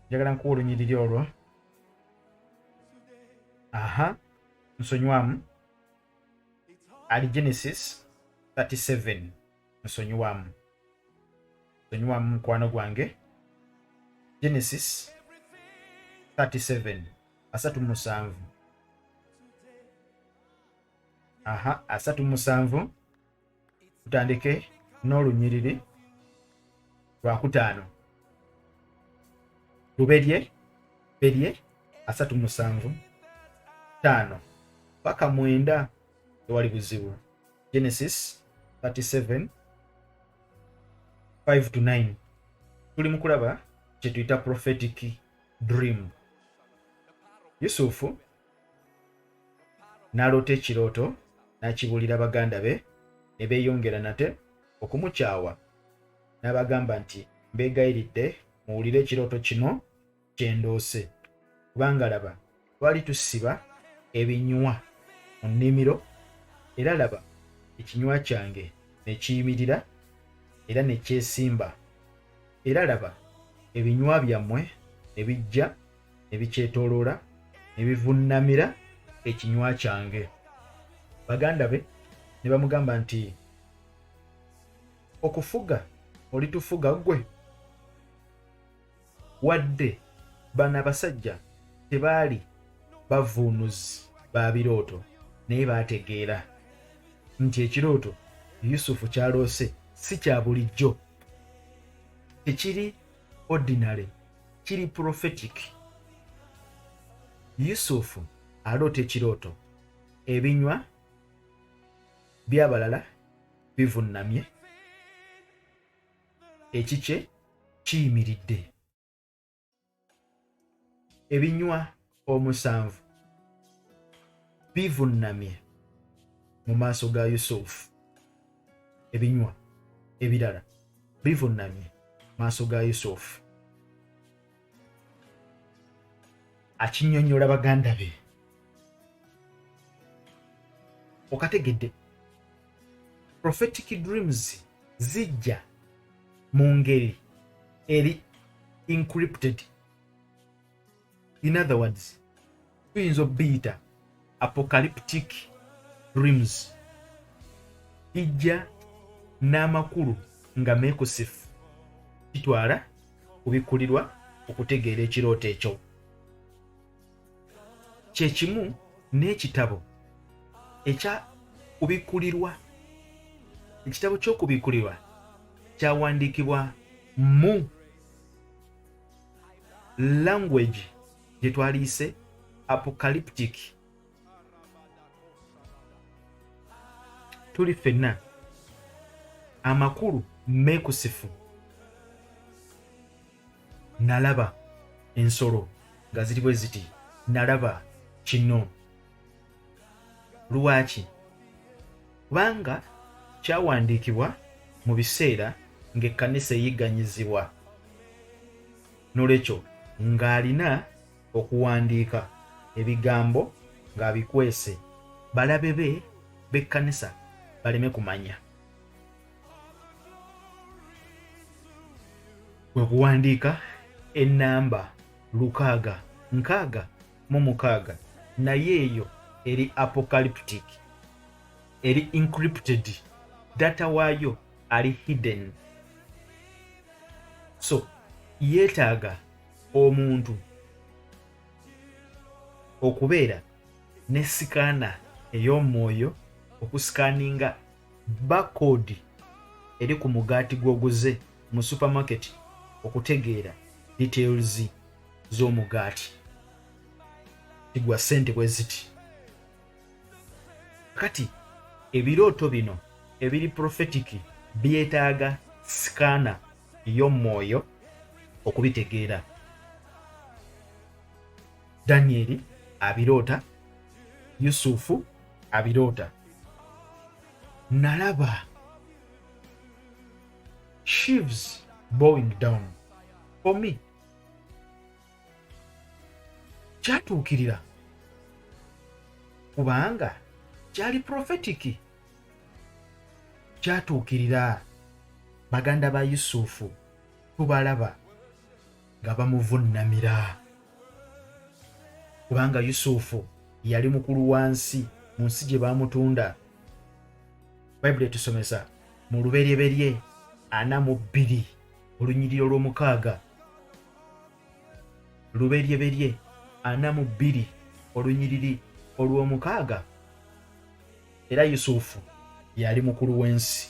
njagala nkuwa olunyiriri olwo. Nsonyiwamu ali Genesis 37. Nsonyiwamu mukwano gwange. Genesis 37 37. 37. Tutandike n'olunyiriri lwakutaano. Luberye 37 5 paka 9 tewali buzibu. Genesis 37 5 to 9 tuli mu kulaba kye tuyita prophetic dream. Yusufu n'aloota ekirooto n'akibuulira baganda be, ne beeyongera nate okumukyawa. N'abagamba nti mbeegayiridde muwulire ekirooto kino kye ndoose, kubanga laba twali tusiba ebinywa mu nnimiro, era laba ekinywa kyange ne kiyimirira era ne kyesimba, era laba ebinywa byammwe ne bijja ne bikyetooloola ne bivunnamira ekinywa kyange. Baganda be ne bamugamba nti okufuga olitufuga ggwe? Wadde bano abasajja tebaali bavuunuzi ba birooto, naye baategeera nti ekirooto Yusufu kyaloose si kya bulijjo, tekiri ordinary, kiri prophetic. Yusufu aloota ekirooto, ebinywa by'abalala bivunnamye, ekikye kiyimiridde. Ebinywa 7 bivunnamye mu maaso ga Yusufu. Ebinywa ebirala bivunnamye mu maaso ga Yusufu. Akinnyonnyola baganda be. Okategedde prophetic dreams zijja mu ngeri eri encrypted. In other words, tuyinza obiyita apocalyptic dreams. Ijja n'amakulu nga meekusifu, kitwala kubikkulirwa okutegeera ekirooto ekyo. Kye kimu n'ekitabo ekya kubikkulirwa. Ekitabo ky'okubikkulirwa kyawandiikibwa mu language gye twaliise apocalyptic. Tuli ffenna amakulu meekusifu. Nalaba ensolo nga ziri bwe ziti, nalaba kino. Lwaki? Kubanga kyawandiikibwa mu biseera ng'ekkanisa eyigganyizibwa. N'olwekyo ng'alina okuwandiika ebigambo ng'abikwese balabe be b'ekkanisa baleme kumanya. Kwe kuwandiika ennamba 666 naye eyo eri apocalyptic, eri encrypted, data waayo ali hidden. So yeetaaga omuntu okubeera ne sikaana ey'omwoyo okusikaaninga barcode eri ku mugaati gw'oguze mu supermarket okutegeera details z'omugaati tigwa ssente bwe ziti. Kati ebirooto bino ebiri prophetic byetaaga sikaana ey'omwoyo okubitegeera. Danyeri abiroota, Yusufu abiroota. Nalaba sheaves bowing down. For me, kyatuukirira kubanga kyali prophetic. Kyatuukirira baganda ba Yusufu tubalaba nga bamuvunnamira kubanga Yusufu yali mukulu wansi mu nsi gye baamutunda. Bayibuli etusomesa mu Lubereberye 42 olunyiriri olw'omukaaga. Lubereberye 42 olunyiriri olw'omukaaga. Era Yusufu yali mukulu w'ensi.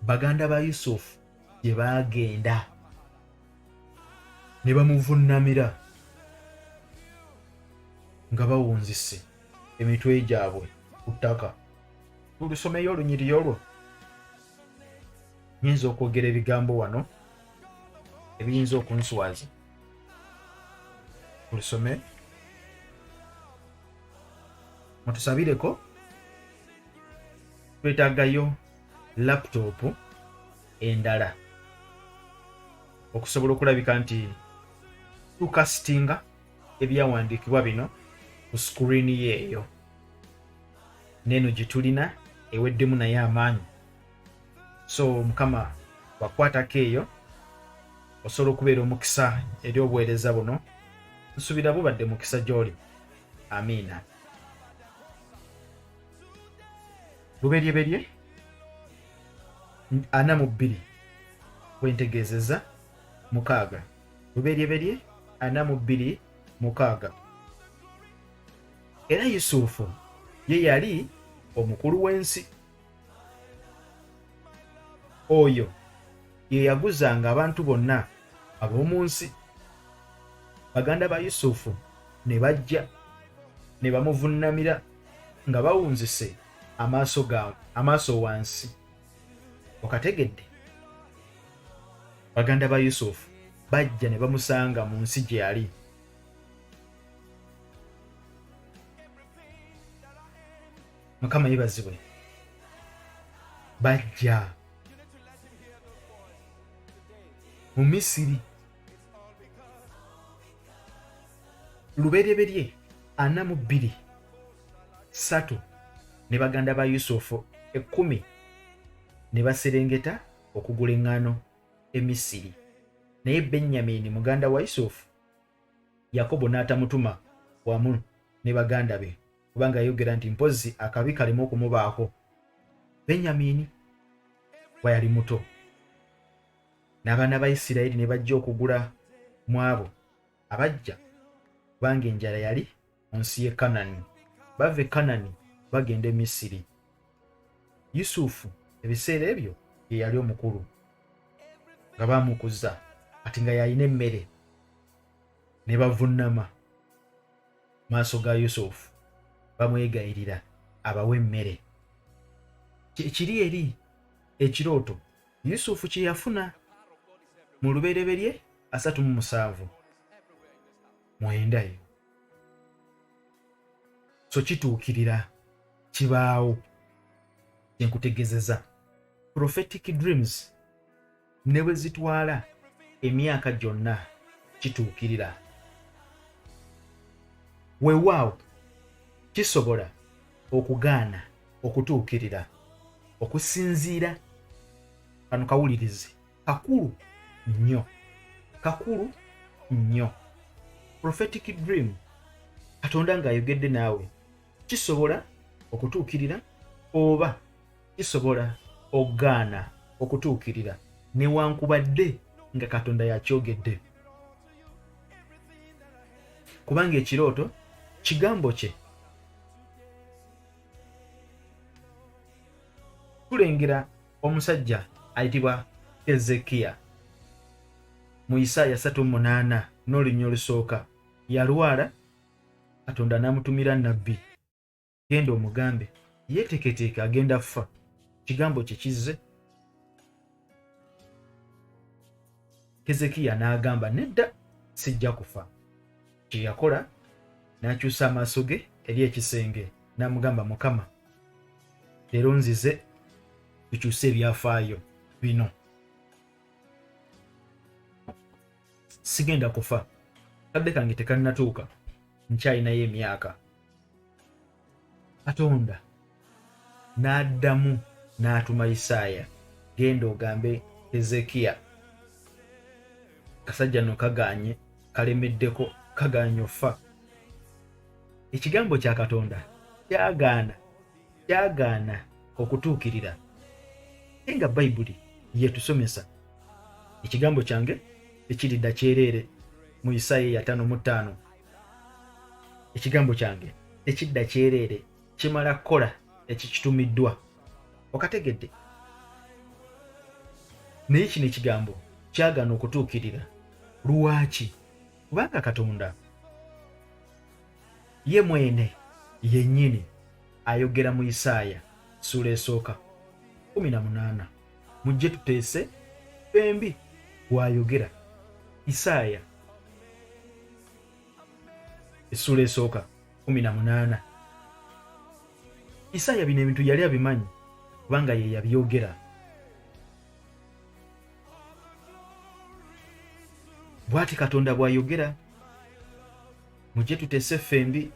Baganda ba Yusufu gye baagenda ne bamuvunnamira nga bawunzise emitwe gyabwe ku ttaka. Tulusomeyo olunyiriri olwo. Nyinza okwogera ebigambo wano ebiyinza okunswaza. Tulusome. Mutusabireko. Twetaagayo laptop endala okusobola okulabika nti tukasitinga ebyawandiikibwa bino ku screen yeeyo. Neno gye tulina eweddemu naye amaanyi. So Mukama bakwatako eyo osobola okubeera omukisa eri obuweereza buno. Nsuubira bubadde mukisa gy'oli. Amiina. Lubereberye 42 bwentegeezeza 6. Lubereberye 42 6. Era Yusufu ye yali omukulu w'ensi. Oyo ye yaguzanga abantu bonna ab'omu nsi. Baganda ba Yusufu ne bajja ne bamuvunnamira nga bawunzise amaaso wansi. Okategedde? Baganda ba Yusufu bajja ne bamusanga mu nsi gye yali. Mukama yebazibwe. Bajja mu Misiri. Lubereberye 42 3 ne baganda ba Yusufu 10 ne baserengeta okugula eŋŋaano e Misiri. Naye Benyamini muganda wa Yusufu Yakobo n'atamutuma wamu ne baganda be kubanga yayogera nti mpozi akabi kalimu okumubaako. Benyamini bwe yali muto. N'abaana ba Isirayiri ne bajja okugula mu abo abajja kubanga enjala yali mu nsi y'e Kanani. Bava e Kanani bagenda e Misiri. Yusufu ebiseera ebyo ye yali omukulu. nga baamukuza ati nga yalina emmere ne bavunnama maaso ga Yusufu bamwegayirira abawe emmere. Kiri eri ekirooto Yusufu kye yafuna mu lubereberye 37 eyo. So kituukirira, kibaawo. Kyenkutegezeza prophetic dreams ne bwe zitwala emyaka gyonna kituukirira. Weewaawo kisobola okugaana okutuukirira okusinziira. Kano kawulirize kakulu nnyo. Prophetic dream Katonda ng'ayogedde naawe kisobola okutuukirira oba kisobola okugaana okutuukirira newankubadde nga Katonda yakyogedde. Kubanga ekirooto kigambo kye. Tulengera omusajja ayitibwa Ezekiya mu Isaaya 38 n'olunywa olusooka. Yalwala, Katonda n'amutumira nnabbi, genda omugambe yeeteeketeeke agenda ffa. Kigambo kye kizze. Ezekiya n'agamba nedda, sijja kufa. Kye yakola n'akyusa amaaso ge eri ekisenge n'amugamba, Mukama, leero nzize tukyuse ebyafaayo bino, sigenda kufa, kadde kange tekannatuuka, nkyalinayo emyaka. Katonda n'addamu n'atuma Isaaya, genda ogambe Ezekiya, kasajja no kagaanye, kalemeddeko, kagaanye offa. Ekigambo kya Katonda kyagaana okutuukirira. Nga Bayibuli yetusomesa ekigambo kyange ekiridda kyereere mu Isaaya 5:5. Ekigambo kyange ekidda kyereere kimala kukola ekikitumiddwa. Okategedde? Naye kino ekigambo kyagaana okutuukirira. Lwaki? Kubanga Katonda ye mwene yennyini ayogera mu Isaaya ssuula esooka 18. Mujje tuteese fembi bw'ayogera. Isaaya essuula esooka 18. Isaaya bino ebintu yali abimanyi kubanga ye yabyogera. Bw'ati Katonda bw'ayogera. Mujje tuteese fembi.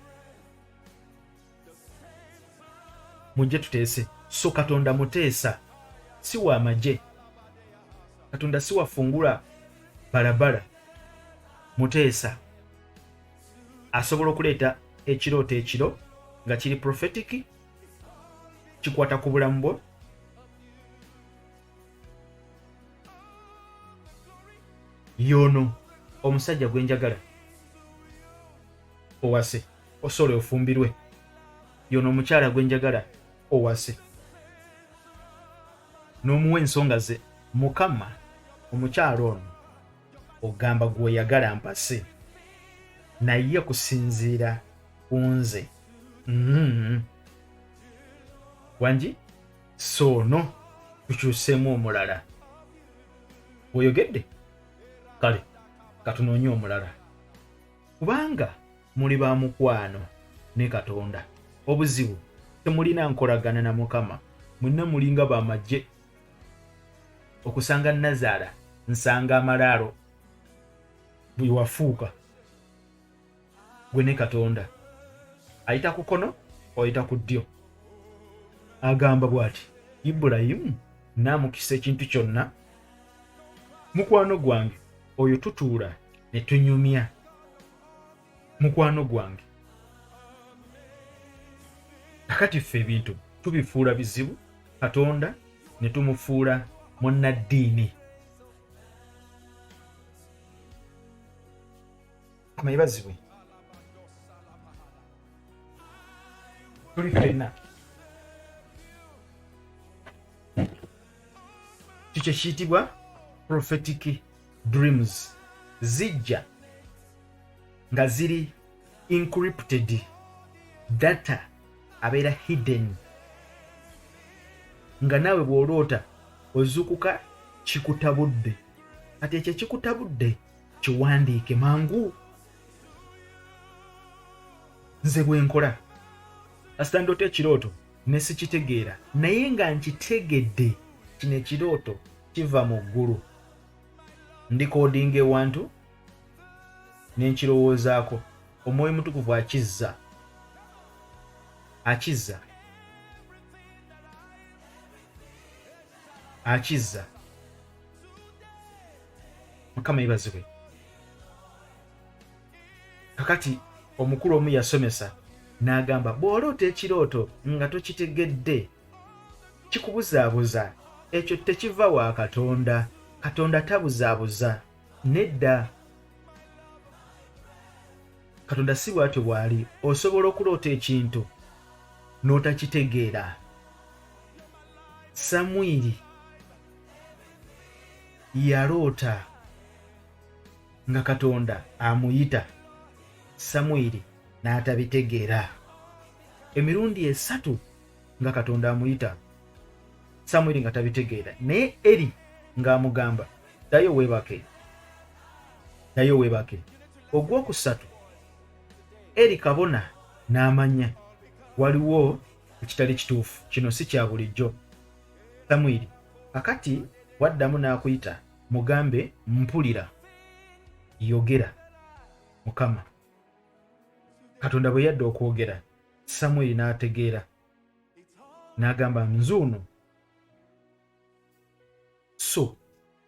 Mujje tuteese. So Katonda muteesa, si wa magye. Katonda si wafungula balabala. Muteesa asobola okuleeta ekirooto ekiro nga kiri prophetic, kikwata ku bulamu bwo. Yono omusajja gwe njagala owase, osole ofumbirwe. Yono omukyala gwe njagala owase, n'omuwa ensonga ze. Mukama, omukyala ono ogamba gw'oyagala mpase, naye kusinziira ku nze. Wangi soono tukyuseemu omulala. Oyogedde? Kale katunoonye omulala, kubanga muli ba mukwano ne Katonda. Obuzibu temulina nkolagana na Mukama, mwenna mulinga bamagye. Okusanga Nazaala nsanga amalaalo bwe wafuuka gwe ne Katonda. Ayita ku kono oyita ku ddyo. Agamba bw'ati, Ibulayimu naamukisa ekintu kyonna. Mukwano gwange oyo tutuula ne tunyumya. Mukwano gwange, kakati ffe ebintu tubifuula bizibu, Katonda ne tumufuula munnaddiini. Kumanyi bazibwe tuli ffenna kikyo kiyitibwa prophetic dreams zijja nga ziri encrypted, data abeera hidden, nga naawe bw'oloota ozuukuka kikutabudde. Kati ekyo kikutabudde kiwandiike mangu. Nze bwe nkola kasita ndoota ekirooto ne sikitegeera, naye nga nkitegedde kino ekirooto kiva mu ggulu, ndikodinga ewantu ne nkirowoozaako, Omwoyo Mutukuvu akizza. Mukama yebazibwe. Kakati omukulu omu yasomesa n'agamba bw'oloota ekirooto nga tokitegedde kikubuzaabuza, ekyo tekiva wa Katonda. Katonda tabuzaabuza, nedda. Katonda si bw'atyo bw'ali. Osobola okuloota ekintu n'otakitegeera. Samwiri yaloota nga Katonda amuyita, Samwiri n'atabitegeera. Emirundi 3 nga Katonda amuyita, Samwiri nga tabitegeera, naye Eri ng'amugamba ddayo weebake. Ogwokusatu Eri kabona n'amanya waliwo ekitali kituufu, kino si kya bulijjo. Samwiri kakati waddamu n'akuyita, mugambe mpulira, yogera Mukama. Katonda bwe yadda okwogera, Samwiri n'ategeera, n'agamba nzuuno. So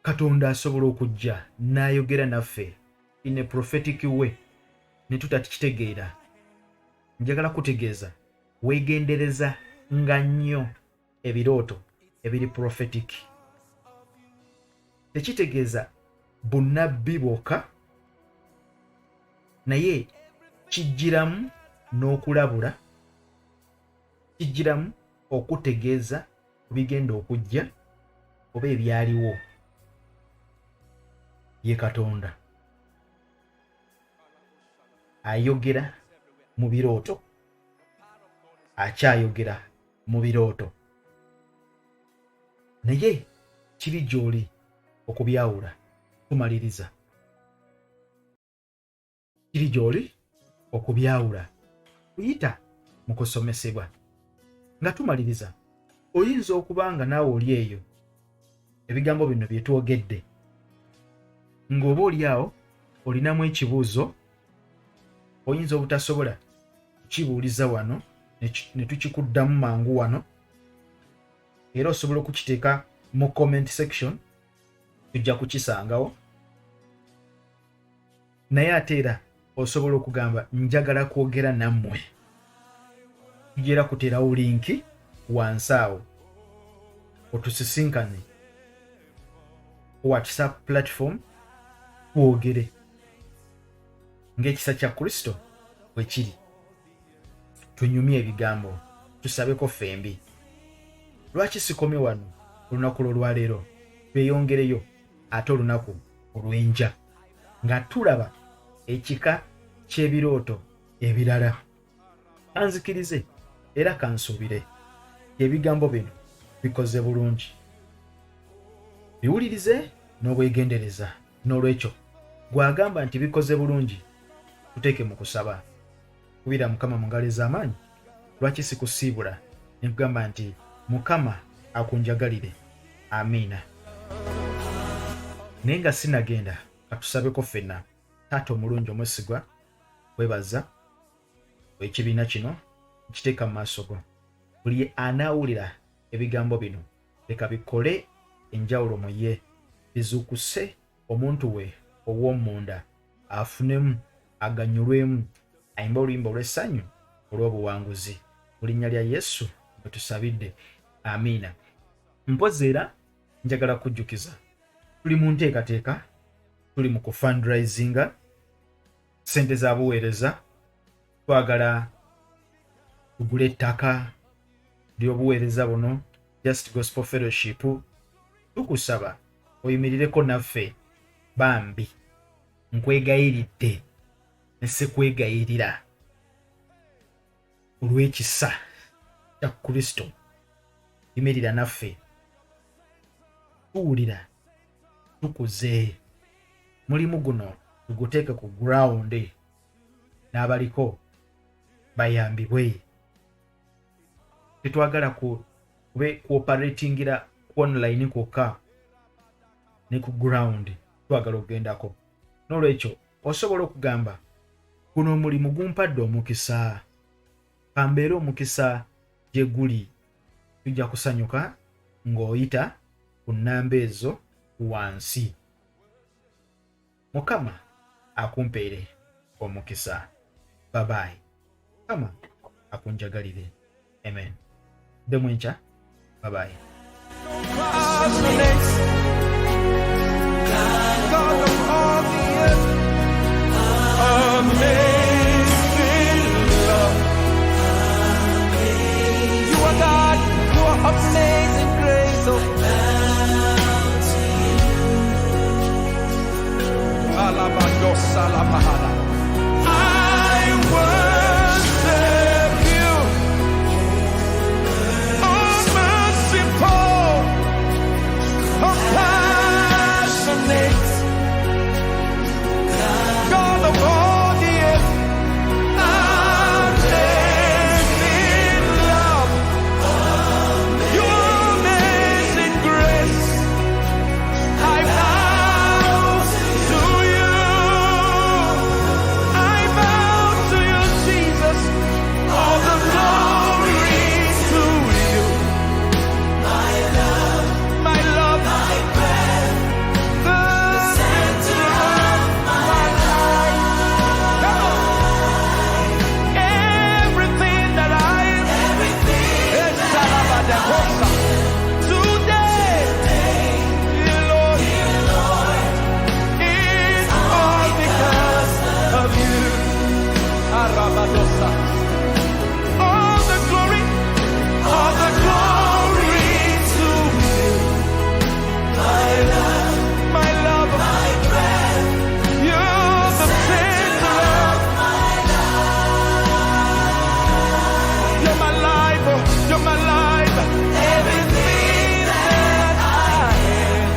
Katonda asobola okujja n'ayogera naffe in a prophetic way ne tutakitegeera. Njagala kutegeeza weegendereza nga nnyo ebirooto ebiri prophetic. Tekitegeeza bunnabbi bwokka, naye kijjiramu n'okulabula, kijjiramu okutegeeza ku bigenda okujja oba ebyaliwo. Ye Katonda ayogera mu birooto, akyayogera mu birooto, naye kiri gy'oli okubyawula. Tumaliriza, kiri gy'oli okubyawula kuyita mu kusomesebwa. Nga tumaliriza, oyinza okuba nga naawe oli eyo ebigambo bino bye twogedde, ng'oba oli awo olinamu ekibuuzo, oyinza obutasobola kukibuuliza wano ne tukikuddamu mangu wano, era osobola okukiteeka mu comment section, tujja kukisangawo. Naye ate era osobola okugamba njagala kwogera nammwe, tujja kuteerawo linki wansi awo otusisinkane WhatsApp platform twogere ng'ekisa kya Kristo bwe kiri. Tunyumye ebigambo, tusabeko fembi. Lwaki sikomye wano olunaku lw'olwaleero? Tweyongereyo ate olunaku olw'enkya nga tulaba ekika ky'ebirooto ebirala. Kanzikirize era kansuubire ebigambo bino bikoze bulungi. Biwulirize n'obwegendereza. N'olwekyo gwagamba nti bikoze bulungi, tuteeke mu kusaba. Kubira Mukama mu ngalo ez'amaanyi. Lwaki sikusiibula ne kugamba nti Mukama akunjagalire. Amiina. Naye nga sinagenda, katusabeko ffenna. Taata omulungi omwesigwa, weebaza ekibiina kino nkiteeka mu maaso go. Buli anaawulira ebigambo bino leka bikole enjawulo mu ye, bizuukuse omuntu we ow'omunda, afunemu, aganyulwemu, ayimba oluyimba olw'essanyu olw'obuwanguzi. Mu linnya lya Yesu bwe tusabidde. Amiina. Mpozi era njagala kujjukiza, tuli mu nteekateeka, tuli mu kufundraisinga ssente za buweereza. Twagala tugule ettaka ly'obuweereza buno, Just Gospel Fellowship. Tukusaba oyimirireko naffe bambi nkwegayiridde ne sekwegayirira olw'ekisa kya Kristo. Yimirira naffe tuwulira tukuze mulimu guno tuguteeke ku ground n'abaliko bayambibwe. Tetwagala kube kuoperatingira ku online kwokka ne ku ground, twagala okugendako. N'olwekyo osobola okugamba guno omulimu gumpadde omukisa, kambeera omukisa gye guli. Tujja kusanyuka ng'oyita ku nnamba ezo wansi. Mukama akumpeere omukisa. Bye-bye. Mukama akunjagalire. Amen. Demu enkya. Bye-bye. God of all the earth, amazing love. You are God, you are amazing grace. Oh, I worship you, oh merciful, compassionate, God of all the earth, amazing love, your amazing grace. I bow to you, I bow to you, Jesus. All the glory to you, my love, my breath, the center of my life. Come on. Everything that I am, is Salabadakosa. Today, dear Lord, it's all because of you. Arabadosa. All the glory to you. My love, my breath, you're the center of my life. You're my life, oh, you're my life. Everything that I am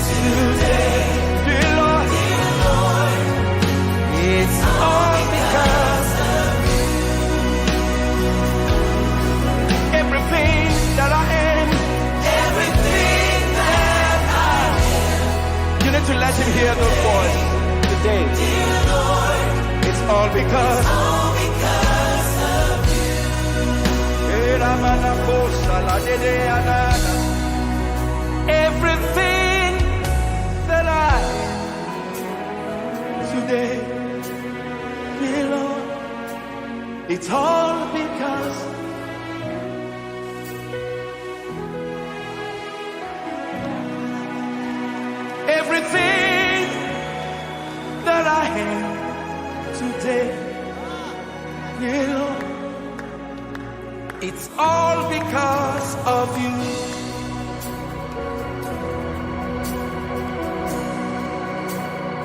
today, dear Lord, it's all because of you. Everything that I am, everything that I am. You need to let him hear those voices today. Dear Lord, it's all because of you. Everything that I am today, dear Lord, it's all because everything that I am today, dear Lord, it's all because of you.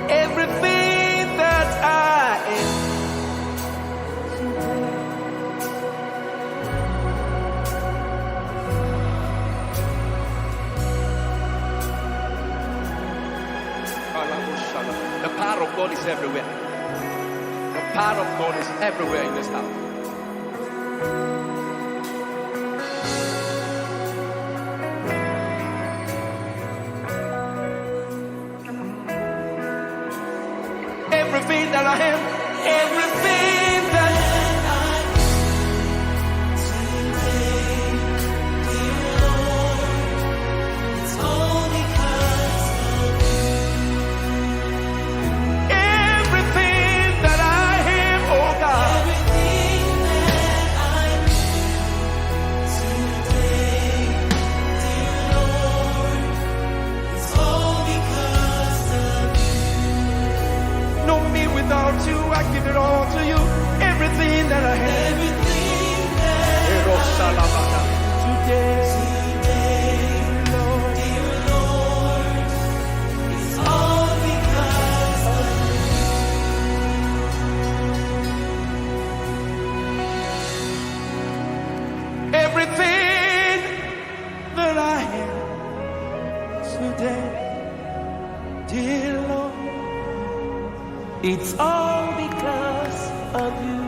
Everything that I am today, the power of God is everywhere. The power of God is everywhere in this house. Everything that I am, everything that I am today, dear Lord, it's all because of you. Everything that I am, oh God, everything that I am today, dear Lord, it's all because of you. No me without you, I give it all to you. It's all because of you.